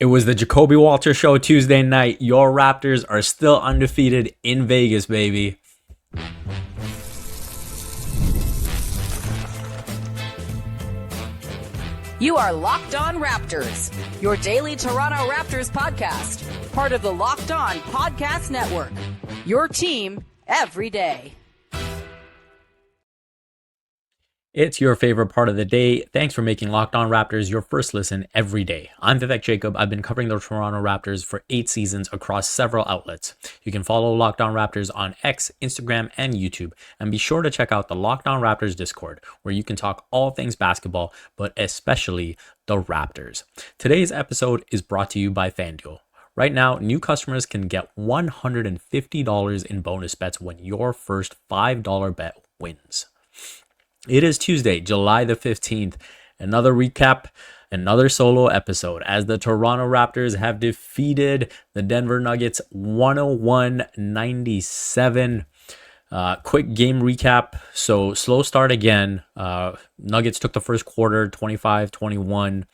It was the Jacobe Walter show Tuesday night. Your Raptors are still undefeated in Vegas, baby. You are Locked On Raptors, your daily Toronto Raptors podcast, part of the Locked On Podcast Network. Your team every day. It's your favorite part of the day. Thanks for making Locked On Raptors your first listen every day. I'm Vivek Jacob. I've been covering the Toronto Raptors for 8 seasons across several outlets. You can follow Locked On Raptors on X, Instagram, and YouTube. And be sure to check out the Locked On Raptors Discord, where you can talk all things basketball, but especially the Raptors. Today's episode is brought to you by FanDuel. Right now, new customers can get $150 in bonus bets when your first $5 bet wins. It is Tuesday, July the 15th. Another recap, another solo episode as the Toronto Raptors have defeated the Denver Nuggets 101-97. Quick game recap. So slow start again. Nuggets took the first quarter 25-21.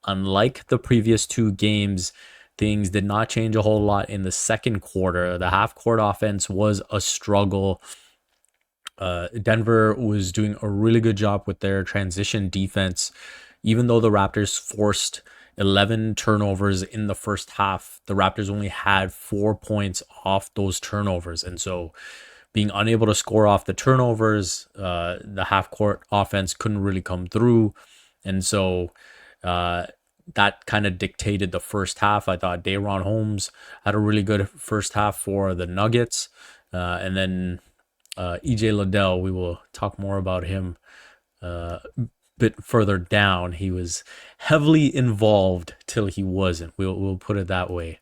Unlike the previous two games, things did not change a whole lot in the second quarter. The half-court offense was a struggle. Denver was doing a really good job with their transition defense. Even though the Raptors forced 11 turnovers in the first half, the Raptors only had 4 points off those turnovers. And so being unable to score off the turnovers, the half-court offense couldn't really come through. And so that kind of dictated the first half. I thought Day'Ron Holmes had a really good first half for the Nuggets. And then EJ Liddell, we will talk more about him a bit further down. He was heavily involved till he wasn't. We'll put it that way.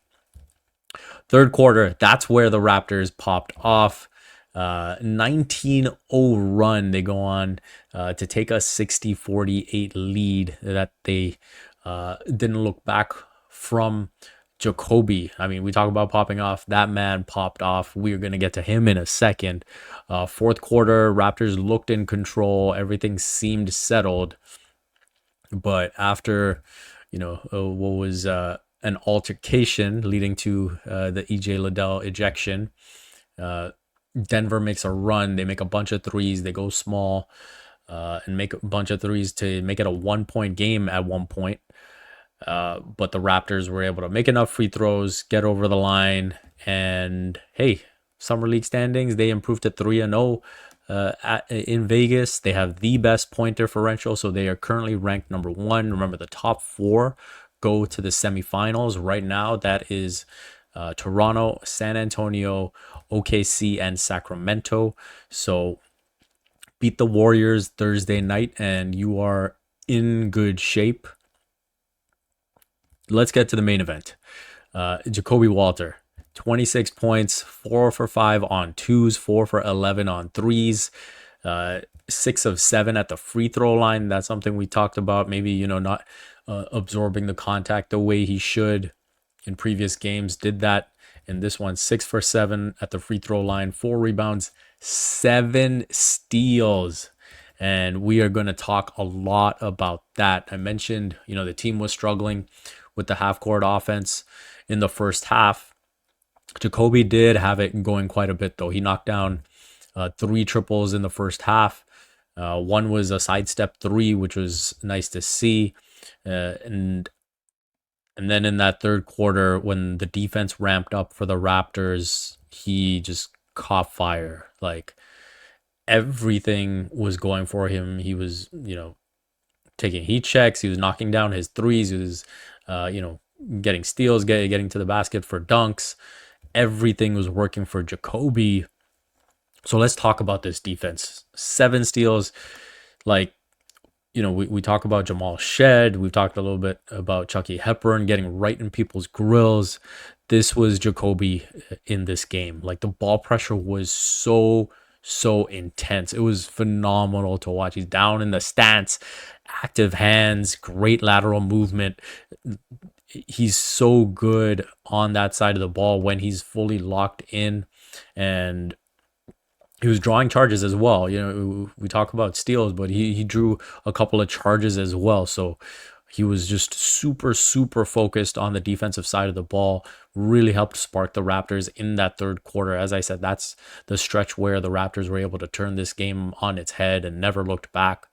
Third quarter, that's where the Raptors popped off. 19-0 run. They go on to take a 60-48 lead that they didn't look back from. Jacobe, I mean, we talk about popping off. That man popped off. We're going to get to him in a second. Fourth quarter, Raptors looked in control. Everything seemed settled. But after, what was an altercation leading to the EJ Liddell ejection, Denver makes a run. They make a bunch of threes. They go small and make a bunch of threes to make it a 1-point game at one point. But the Raptors were able to make enough free throws, get over the line, and hey, Summer League standings, they improved to 3-0 in Vegas. They have the best point differential, so they are currently ranked number 1. Remember, the top 4 go to the semifinals. Right now, that is Toronto, San Antonio, OKC, and Sacramento. So beat the Warriors Thursday night, and you are in good shape. Let's get to the main event. Jacobe Walter, 26 points, 4 for 5 on 2s, 4 for 11 on 3s, 6 of 7 at the free throw line. That's something we talked about. Maybe, not absorbing the contact the way he should in previous games. Did that in this one. 6 for 7 at the free throw line, 4 rebounds, 7 steals. And we are going to talk a lot about that. I mentioned, the team was struggling with the half-court offense in the first half. Jacobe did have it going quite a bit, though. He knocked down 3 triples in the first half. One was a sidestep 3, which was nice to see. And then in that third quarter, when the defense ramped up for the Raptors, he just caught fire. Like, everything was going for him. He was, taking heat checks. He was knocking down his threes. He was, getting steals, getting to the basket for dunks. Everything was working for Jacobe. So let's talk about this defense. 7 steals. Like, we talk about Jamal Shed. We've talked a little bit about Chucky Hepburn getting right in people's grills. This was Jacobe in this game. Like, the ball pressure was so intense. It was phenomenal to watch. He's down in the stance, active hands, great lateral movement. He's so good on that side of the ball when he's fully locked in, and he was drawing charges as well. We talk about steals, but he drew a couple of charges as well. So He was just super, super focused on the defensive side of the ball, really helped spark the Raptors in that third quarter. As I said, that's the stretch where the Raptors were able to turn this game on its head and never looked back.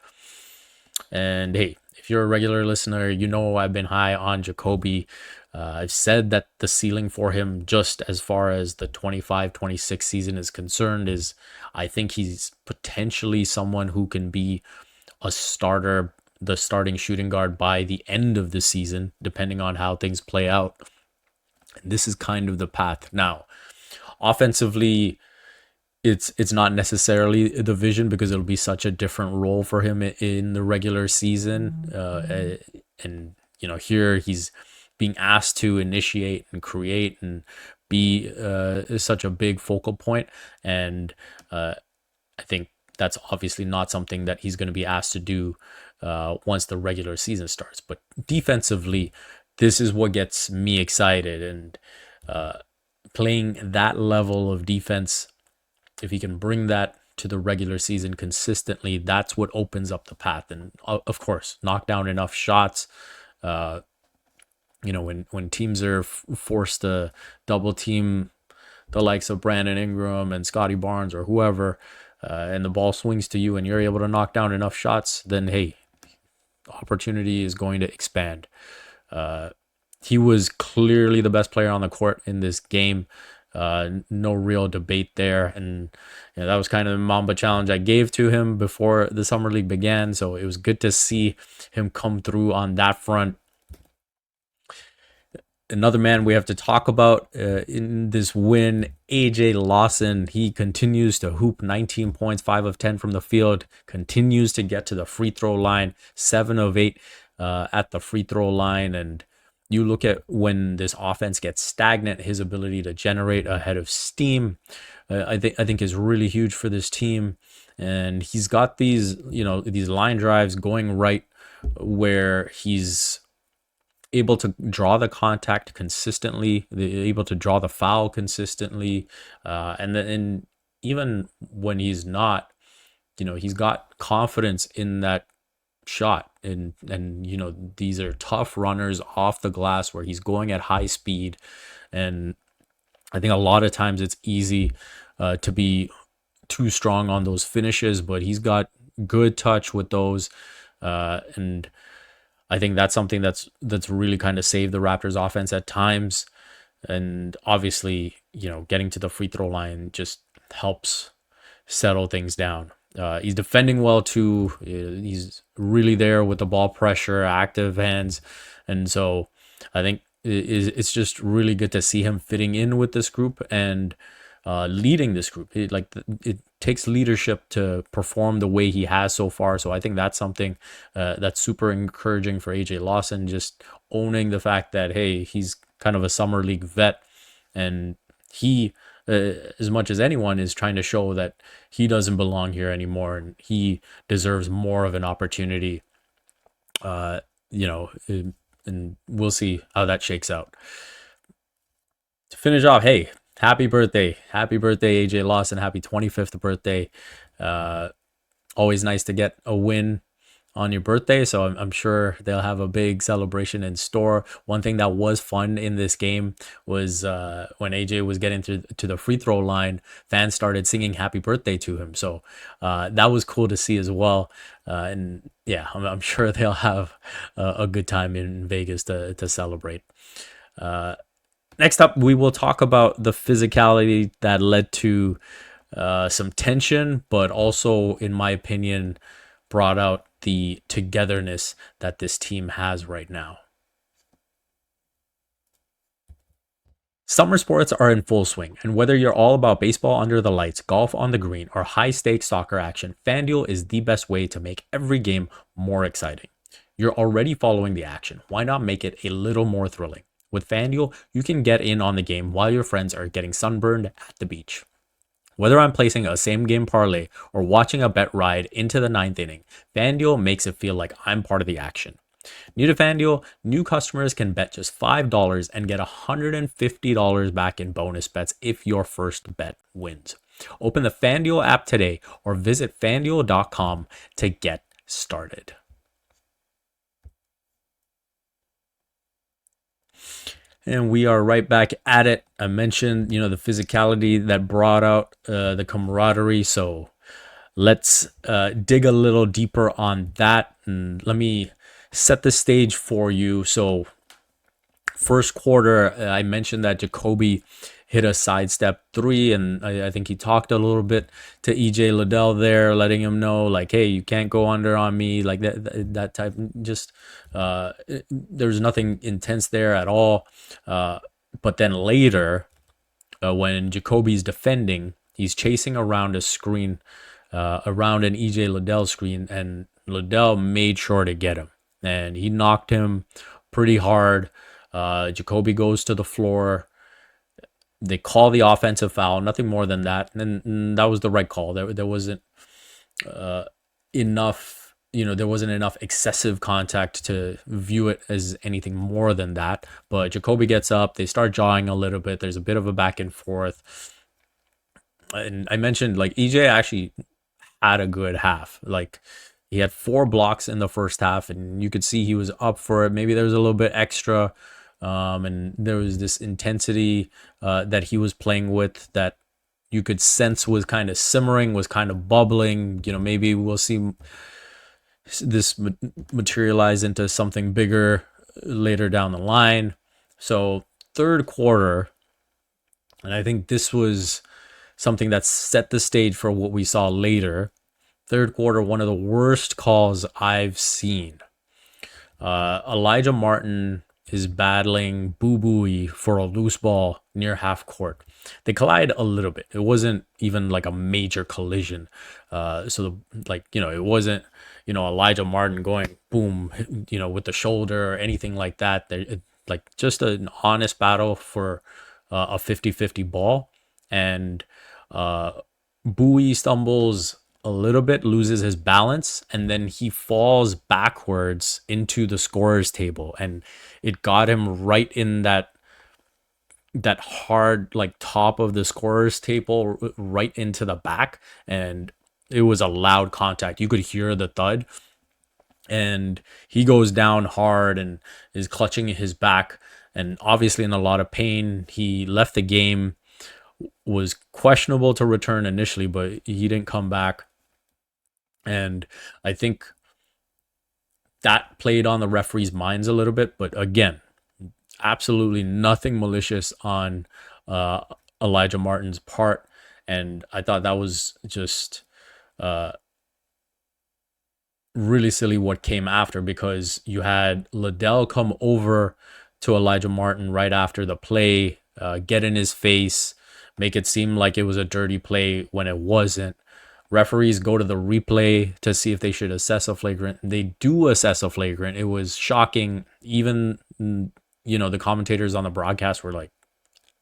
And hey, if you're a regular listener, you know I've been high on Jacobe. I've said that the ceiling for him, just as far as the 25-26 season is concerned, is I think he's potentially someone who can be a starter, the starting shooting guard by the end of the season, depending on how things play out. And this is kind of the path. Now, offensively, it's not necessarily the vision because it'll be such a different role for him in the regular season. And here he's being asked to initiate and create and be such a big focal point. And I think that's obviously not something that he's going to be asked to do once the regular season starts. But defensively, this is what gets me excited. And playing that level of defense, if he can bring that to the regular season consistently, that's what opens up the path. And of course, knock down enough shots. When teams are forced to double team the likes of Brandon Ingram and Scotty Barnes or whoever, and the ball swings to you and you're able to knock down enough shots, then hey, opportunity is going to expand. He was clearly the best player on the court in this game. No real debate there. And that was kind of the Mamba challenge I gave to him before the Summer League began. So it was good to see him come through on that front. Another man we have to talk about in this win, AJ Lawson. He continues to hoop 19 points, 5 of 10 from the field, continues to get to the free throw line, 7 of 8 at the free throw line. And you look at when this offense gets stagnant, his ability to generate a head of steam, I think is really huge for this team. And he's got these line drives going right where he's able to draw the contact consistently, able to draw the foul consistently, and then even when he's not, he's got confidence in that shot. And these are tough runners off the glass where he's going at high speed. And I think a lot of times it's easy to be too strong on those finishes, but he's got good touch with those. And I think that's something that's really kind of saved the Raptors offense at times. And obviously, getting to the free throw line just helps settle things down. He's defending well too. He's really there with the ball pressure, active hands. And so I think it's just really good to see him fitting in with this group and leading this group. It takes leadership to perform the way he has so far. So I think that's something that's super encouraging for AJ Lawson, just owning the fact that, hey, he's kind of a summer league vet, and he, as much as anyone, is trying to show that he doesn't belong here anymore and he deserves more of an opportunity. And we'll see how that shakes out. To finish off, hey, happy birthday, AJ Lawson. Happy 25th birthday. Always nice to get a win on your birthday. So I'm sure they'll have a big celebration in store. One thing that was fun in this game was when AJ was getting to the free throw line, fans started singing happy birthday to him. So that was cool to see as well. And yeah, I'm sure they'll have a good time in Vegas to celebrate. Next up, we will talk about the physicality that led to some tension, but also, in my opinion, brought out the togetherness that this team has right now. Summer sports are in full swing, and whether you're all about baseball under the lights, golf on the green, or high-stakes soccer action, FanDuel is the best way to make every game more exciting. You're already following the action. Why not make it a little more thrilling? With FanDuel, you can get in on the game while your friends are getting sunburned at the beach. Whether I'm placing a same-game parlay or watching a bet ride into the ninth inning, FanDuel makes it feel like I'm part of the action. New to FanDuel, new customers can bet just $5 and get $150 back in bonus bets if your first bet wins. Open the FanDuel app today or visit FanDuel.com to get started. And we are right back at it. I mentioned, the physicality that brought out the camaraderie. So let's dig a little deeper on that. And let me set the stage for you. So, first quarter, I mentioned that Jacobe hit a sidestep three, and I think he talked a little bit to EJ Liddell there, letting him know, like, hey, you can't go under on me, like that type. Just there's nothing intense there at all. But then later, when Jacoby's defending, he's chasing around a screen, around an EJ Liddell screen, and Liddell made sure to get him, and he knocked him pretty hard. Jacobe goes to the floor. They call the offensive foul, nothing more than that. And that was the right call. There wasn't enough, there wasn't enough excessive contact to view it as anything more than that. But Jacobe gets up, they start jawing a little bit. There's a bit of a back and forth. And I mentioned, like, EJ actually had a good half. Like, he had 4 blocks in the first half, and you could see he was up for it. Maybe there was a little bit extra. And there was this intensity that he was playing with that you could sense was kind of simmering, was kind of bubbling. Maybe we'll see this materialize into something bigger later down the line. So third quarter, and I think this was something that set the stage for what we saw later. Third quarter, one of the worst calls I've seen. Elijah Martin is battling Boo Booey for a loose ball near half court. They collide a little bit. It wasn't even like a major collision. It wasn't, Elijah Martin going boom, with the shoulder or anything like that. Just an honest battle for a 50-50 ball. And Bowie stumbles a little bit, loses his balance, and then he falls backwards into the scorer's table, and it got him right in that hard, like, top of the scorer's table, right into the back, and it was a loud contact. You could hear the thud, and he goes down hard and is clutching his back, and obviously in a lot of pain. He left the game, was questionable to return initially, but he didn't come back. And I think that played on the referees' minds a little bit. But again, absolutely nothing malicious on Elijah Martin's part. And I thought that was just really silly what came after, because you had Liddell come over to Elijah Martin right after the play, get in his face, make it seem like it was a dirty play when it wasn't. Referees go to the replay to see if they should assess a flagrant. They do assess a flagrant. It was shocking. Even, the commentators on the broadcast were like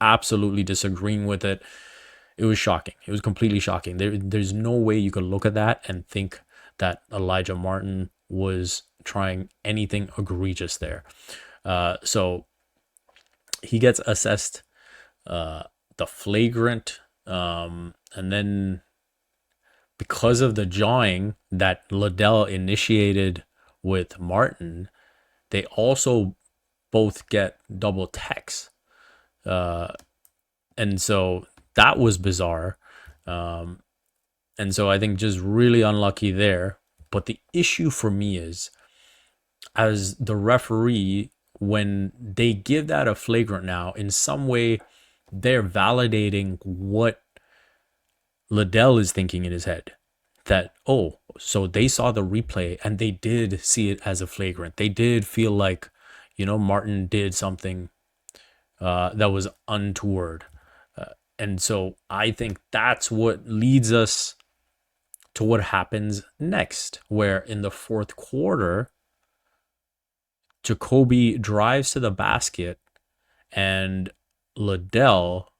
absolutely disagreeing with it. It was shocking. It was completely shocking. There's no way you could look at that and think that Elijah Martin was trying anything egregious there. So he gets assessed the flagrant, and then because of the jawing that Liddell initiated with Martin, they also both get double techs. And so that was bizarre. And so I think just really unlucky there. But the issue for me is, as the referee, when they give that a flagrant now, in some way, they're validating what Liddell is thinking in his head, that, oh, so they saw the replay and they did see it as a flagrant. They did feel like, Martin did something that was untoward. And so I think that's what leads us to what happens next, where in the fourth quarter, Jacobe drives to the basket and Liddell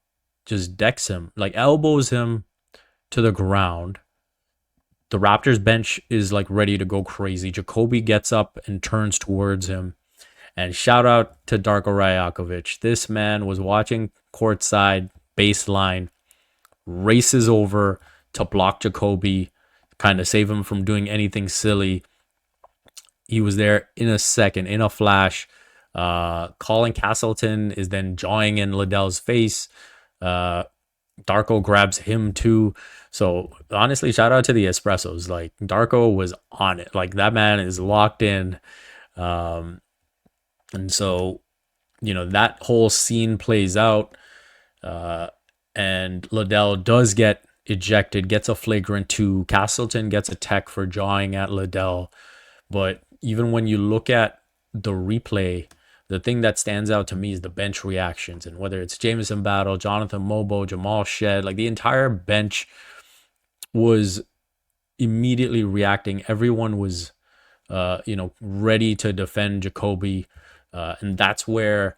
just decks him, like elbows him to the ground. The Raptors bench is like ready to go crazy. Jacobe gets up and turns towards him. And shout out to Darko Rajakovic. This man was watching courtside, baseline, races over to block Jacobe, kind of save him from doing anything silly. He was there in a second, in a flash. Colin Castleton is then jawing in Liddell's face. Darko grabs him too. So honestly, shout out to the Espressos. Like Darko was on it. Like that man is locked in. Um, and so, that whole scene plays out. And Liddell does get ejected, gets a flagrant two. Castleton gets a tech for jawing at Liddell. But even when you look at the replay, the thing that stands out to me is the bench reactions. And whether it's Jameson Battle, Jonathan Mobo, Jamal Shed, like the entire bench was immediately reacting. Everyone was, ready to defend Jacobe. And that's where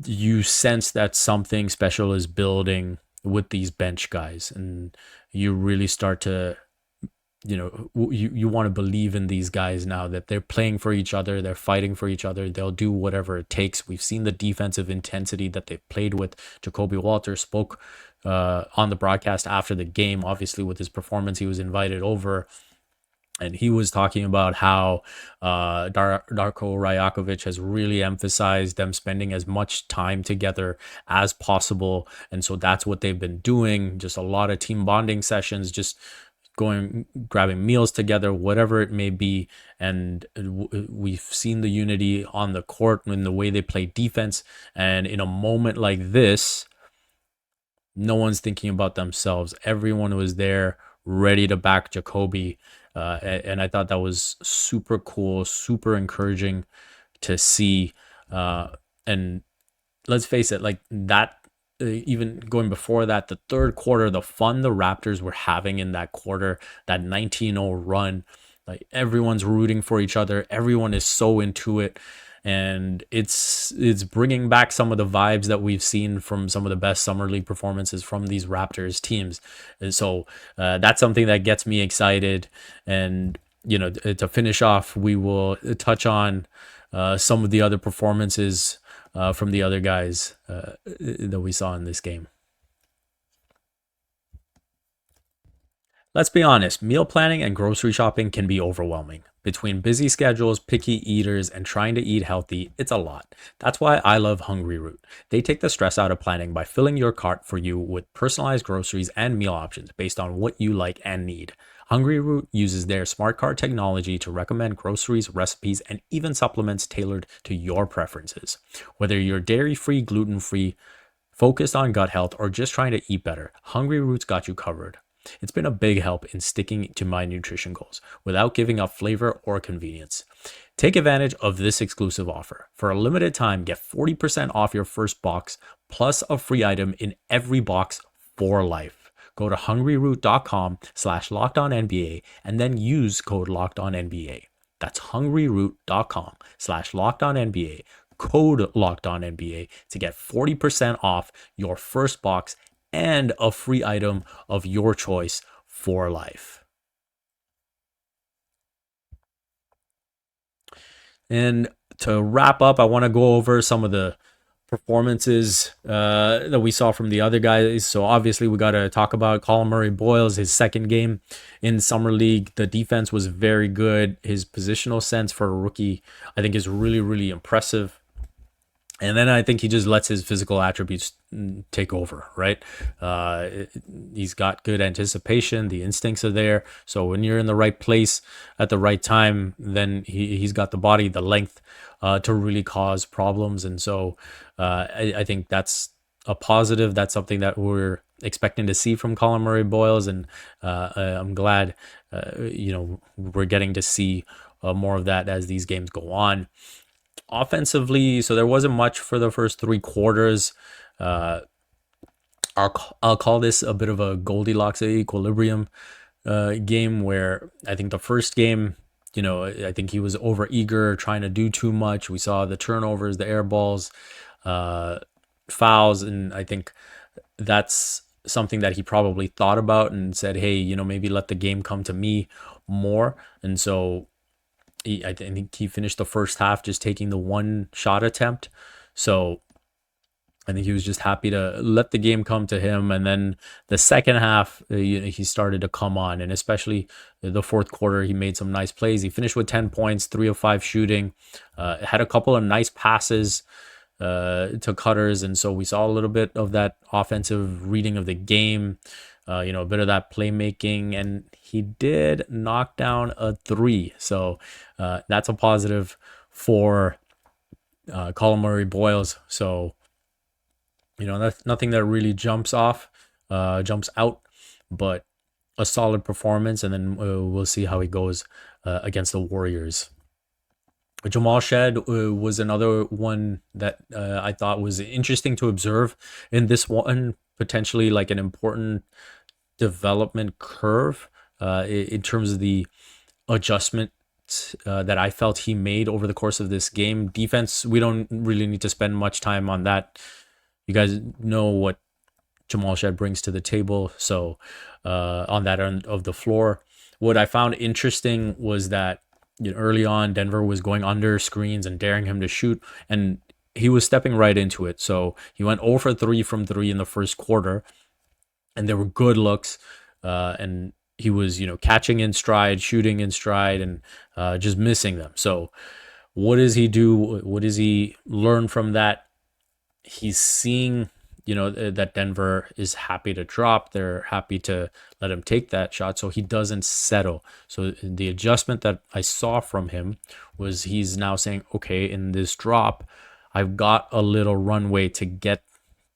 you sense that something special is building with these bench guys. And you really start to you want to believe in these guys now, that they're playing for each other, they're fighting for each other, they'll do whatever it takes. We've seen the defensive intensity that they've played with. Jacobe Walter spoke on the broadcast after the game. Obviously, with his performance, he was invited over, and he was talking about how Darko Rajakovic has really emphasized them spending as much time together as possible. And so that's what they've been doing, just a lot of team bonding sessions, just grabbing meals together, whatever it may be. And we've seen the unity on the court in the way they play defense. And in a moment like this, no one's thinking about themselves. Everyone was there ready to back Jacobe. And I thought that was super cool, super encouraging to see. And let's face it, like that, even going before that, the third quarter, the fun the Raptors were having in that quarter, that 19-0 run, like everyone's rooting for each other. Everyone is so into it. And it's bringing back some of the vibes that we've seen from some of the best summer league performances from these Raptors teams. And so that's something that gets me excited. And, to finish off, we will touch on some of the other performances from the other guys that we saw in this game. Let's be honest, meal planning and grocery shopping can be overwhelming. Between busy schedules, picky eaters, and trying to eat healthy, it's a lot. That's why I love Hungry Root. They take the stress out of planning by filling your cart for you with personalized groceries and meal options based on what you like and need. Hungry Root uses their smart cart technology to recommend groceries, recipes, and even supplements tailored to your preferences. Whether you're dairy-free, gluten-free, focused on gut health, or just trying to eat better, Hungry Root's got you covered. It's been a big help in sticking to my nutrition goals without giving up flavor or convenience. Take advantage of this exclusive offer. For a limited time, get 40% off your first box plus a free item in every box for life. Go to hungryroot.com/lockedonnba and then use code LOCKEDONNBA. That's hungryroot.com/lockedonnba, code LOCKEDONNBA to get 40% off your first box and a free item of your choice for life. And to wrap up, I want to go over some of the performances that we saw from the other guys. So obviously we got to talk about Colin Murray-Boyles, his second game in Summer League. The defense was very good. His positional sense for a rookie, I think, is really, really impressive. And then I think he just lets his physical attributes take over, right? He's got good anticipation. The instincts are there. So when you're in the right place at the right time, then he's got the body, the length to really cause problems. And so I think that's a positive. That's something that we're expecting to see from Colin Murray-Boyles. And I'm glad, we're getting to see more of that as these games go on. Offensively, so there wasn't much for the first three quarters. I'll call this a bit of a Goldilocks equilibrium game, where I think the first game, I think he was over eager, trying to do too much. We saw the turnovers, the air balls, fouls, and I think that's something that he probably thought about and said, hey, maybe let the game come to me more. And so I think he finished the first half just taking the one shot attempt. So I think he was just happy to let the game come to him. And then the second half, he started to come on. And especially the fourth quarter, he made some nice plays. He finished with 10 points, 3 of 5 shooting, had a couple of nice passes to cutters. And so we saw a little bit of that offensive reading of the game, a bit of that playmaking. And he did knock down a three. So that's a positive for Colin Murray Boyles. So, that's nothing that really jumps out, but a solid performance. And then we'll see how he goes against the Warriors. Jamal Shed was another one that I thought was interesting to observe in this one, potentially like an important development curve in terms of the adjustment that I felt he made over the course of this game. Defense, we don't really need to spend much time on that. You guys know what Jamal Shed brings to the table. So on that end of the floor, what I found interesting was that early on, Denver was going under screens and daring him to shoot, and he was stepping right into it. So he went 0 for 3 from 3 in the first quarter, and there were good looks, and he was, catching in stride, shooting in stride, and just missing them. So what does he do? What does he learn from that? He's seeing, that Denver is happy to drop. They're happy to let him take that shot, so he doesn't settle. So the adjustment that I saw from him was he's now saying, okay, in this drop, I've got a little runway to get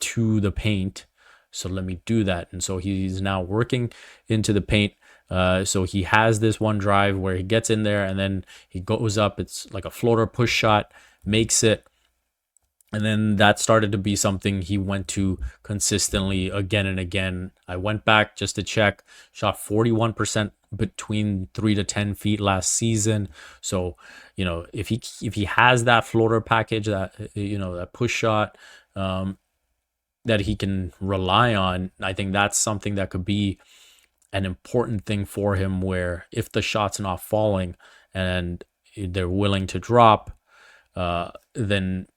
to the paint, so let me do that. And so he's now working into the paint. So he has this one drive where he gets in there and then he goes up. It's like a floater push shot, makes it. And then that started to be something he went to consistently again and again. I went back just to check, shot 41% between 3 to 10 feet last season. So, if he has that floater package, that push shot, that he can rely on, I think that's something that could be an important thing for him, where if the shot's not falling and they're willing to drop, then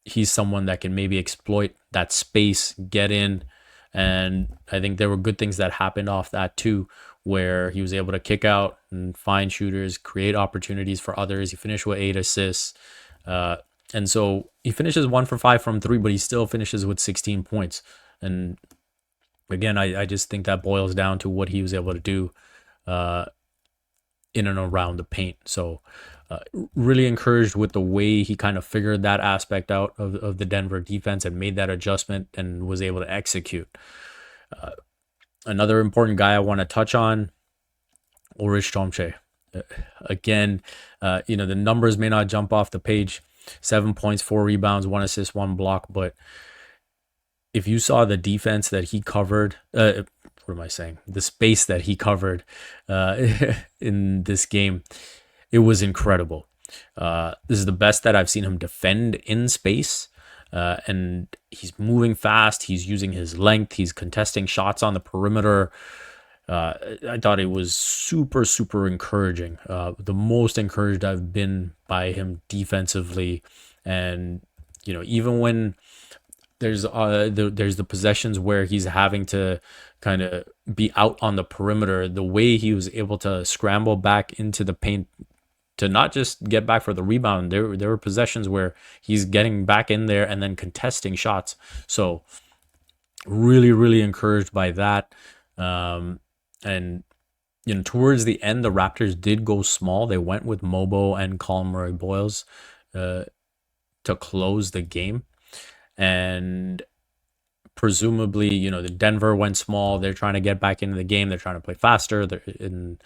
he's someone that can maybe exploit that space, get in. And I think there were good things that happened off that too, where he was able to kick out and find shooters, create opportunities for others. He finished with 8 assists. And so he finishes 1 for 5 from 3, but he still finishes with 16 points. And again, I just think that boils down to what he was able to do in and around the paint. So really encouraged with the way he kind of figured that aspect out of the Denver defense and made that adjustment and was able to execute. Another important guy I want to touch on, Ulrich Chomche. Again, the numbers may not jump off the page. 7 points, 4 rebounds, 1 assist, 1 block. But if you saw the defense that he covered, what am I saying? The space that he covered in this game, it was incredible. This is the best that I've seen him defend in space. And he's moving fast. He's using his length. He's contesting shots on the perimeter. I thought it was super, super encouraging. The most encouraged I've been by him defensively. And, even when there's the possessions where he's having to kind of be out on the perimeter, the way he was able to scramble back into the paint to not just get back for the rebound. There were possessions where he's getting back in there and then contesting shots. So really, really encouraged by that. And towards the end, the Raptors did go small. They went with Mobo and Colin Murray Boyles to close the game. And presumably, the Denver went small. They're trying to get back into the game. They're trying to play faster and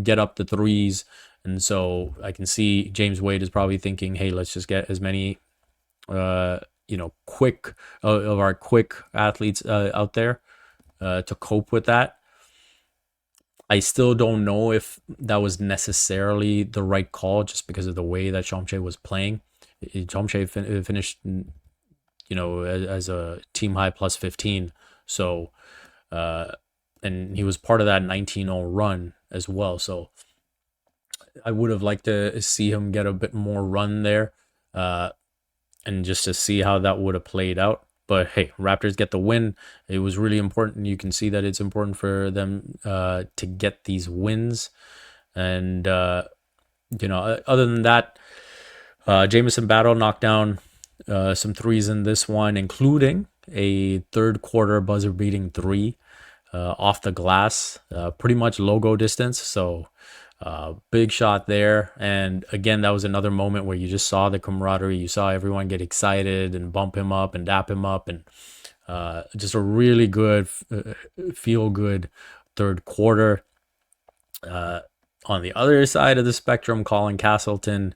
get up the threes. And so I can see James Wade is probably thinking, hey, let's just get as many, quick of our quick athletes out there to cope with that. I still don't know if that was necessarily the right call, just because of the way that Chomche was playing. Chomche finished, as a team high plus 15. So, and he was part of that 19-0 run as well. So I would have liked to see him get a bit more run there. and just to see how that would have played out. But hey, Raptors get the win. It was really important. You can see that it's important for them to get these wins. And, other than that, Jamison Battle knocked down some threes in this one, including a third quarter buzzer beating three off the glass, pretty much logo distance. So big shot there. And again, that was another moment where you just saw the camaraderie. You saw everyone get excited and bump him up and dap him up. And just a really good, feel good third quarter. On the other side of the spectrum, Colin Castleton,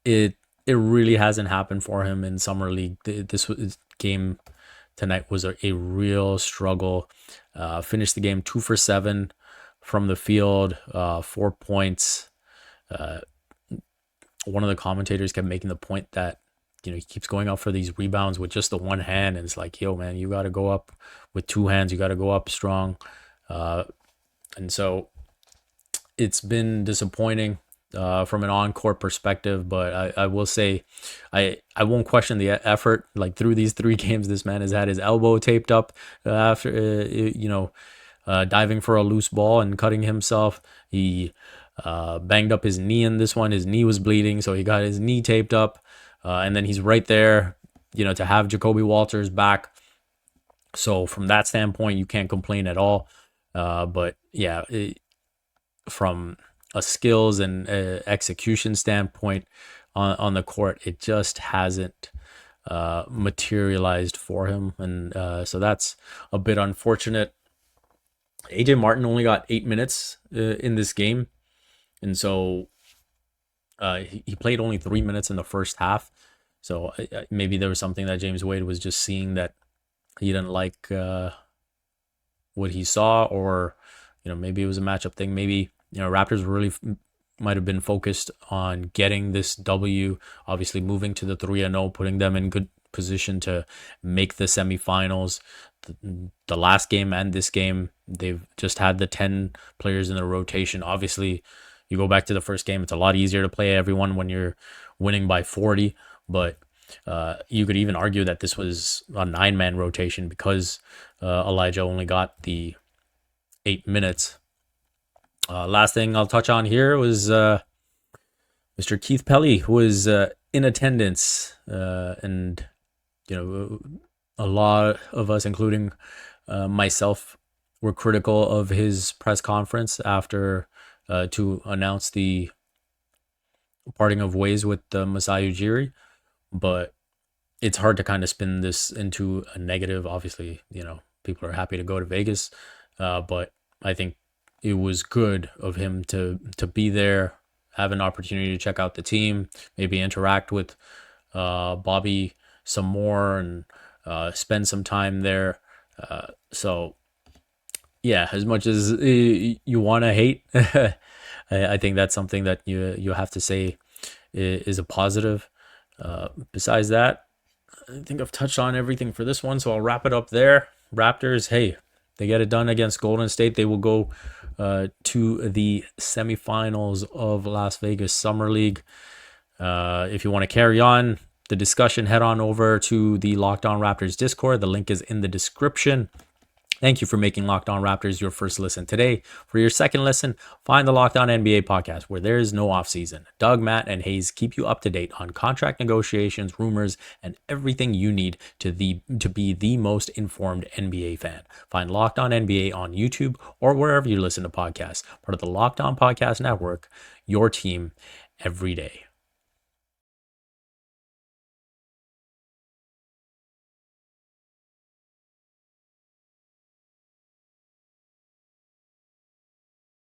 it really hasn't happened for him in summer league. This game tonight was a real struggle. Finished the game 2 for 7 from the field, 4 points. One of the commentators kept making the point that he keeps going up for these rebounds with just the one hand, and it's like, yo, man, you got to go up with two hands. You got to go up strong, and so it's been disappointing from an on-court perspective, but I will say I won't question the effort. Like through these 3 games, this man has had his elbow taped up after diving for a loose ball and cutting himself. He banged up his knee in this one. His knee was bleeding, so he got his knee taped up, and then he's right there, to have Jacobe Walter's back. So from that standpoint, you can't complain at all. But yeah, from a skills and execution standpoint on the court, it just hasn't materialized for him, and so that's a bit unfortunate. AJ Martin only got 8 minutes in this game, and so he played only 3 minutes in the first half. So maybe there was something that James Wade was just seeing that he didn't like what he saw, or maybe it was a matchup thing. Maybe Raptors really might have been focused on getting this W, obviously moving to the 3-0, putting them in good position to make the semifinals. The last game and this game, they've just had the 10 players in the rotation. Obviously, you go back to the first game, it's a lot easier to play everyone when you're winning by 40, but you could even argue that this was a 9-man rotation because Elijah only got the 8 minutes. Last thing I'll touch on here was Mr. Keith Pelly, who was in attendance, and a lot of us, including myself, were critical of his press conference after to announce the parting of ways with Masai Ujiri. But it's hard to kind of spin this into a negative. Obviously, people are happy to go to Vegas, but I think it was good of him to be there, have an opportunity to check out the team, maybe interact with Bobby some more, and spend some time there. So yeah, as much as you want to hate, I think that's something that you have to say is a positive. Besides that, I think I've touched on everything for this one, so I'll wrap it up there. Raptors, hey, they get it done against Golden State. They will go to the semifinals of Las Vegas Summer League. If you want to carry on the discussion, head on over to the Locked On Raptors Discord. The link is in the description. Thank you for making Locked On Raptors your first listen today. For your second listen, find the Locked On NBA podcast, where there is no offseason. Doug, Matt, and Hayes keep you up to date on contract negotiations, rumors, and everything you need to be the most informed NBA fan. Find Locked On NBA on YouTube or wherever you listen to podcasts. Part of the Locked On Podcast Network, your team every day.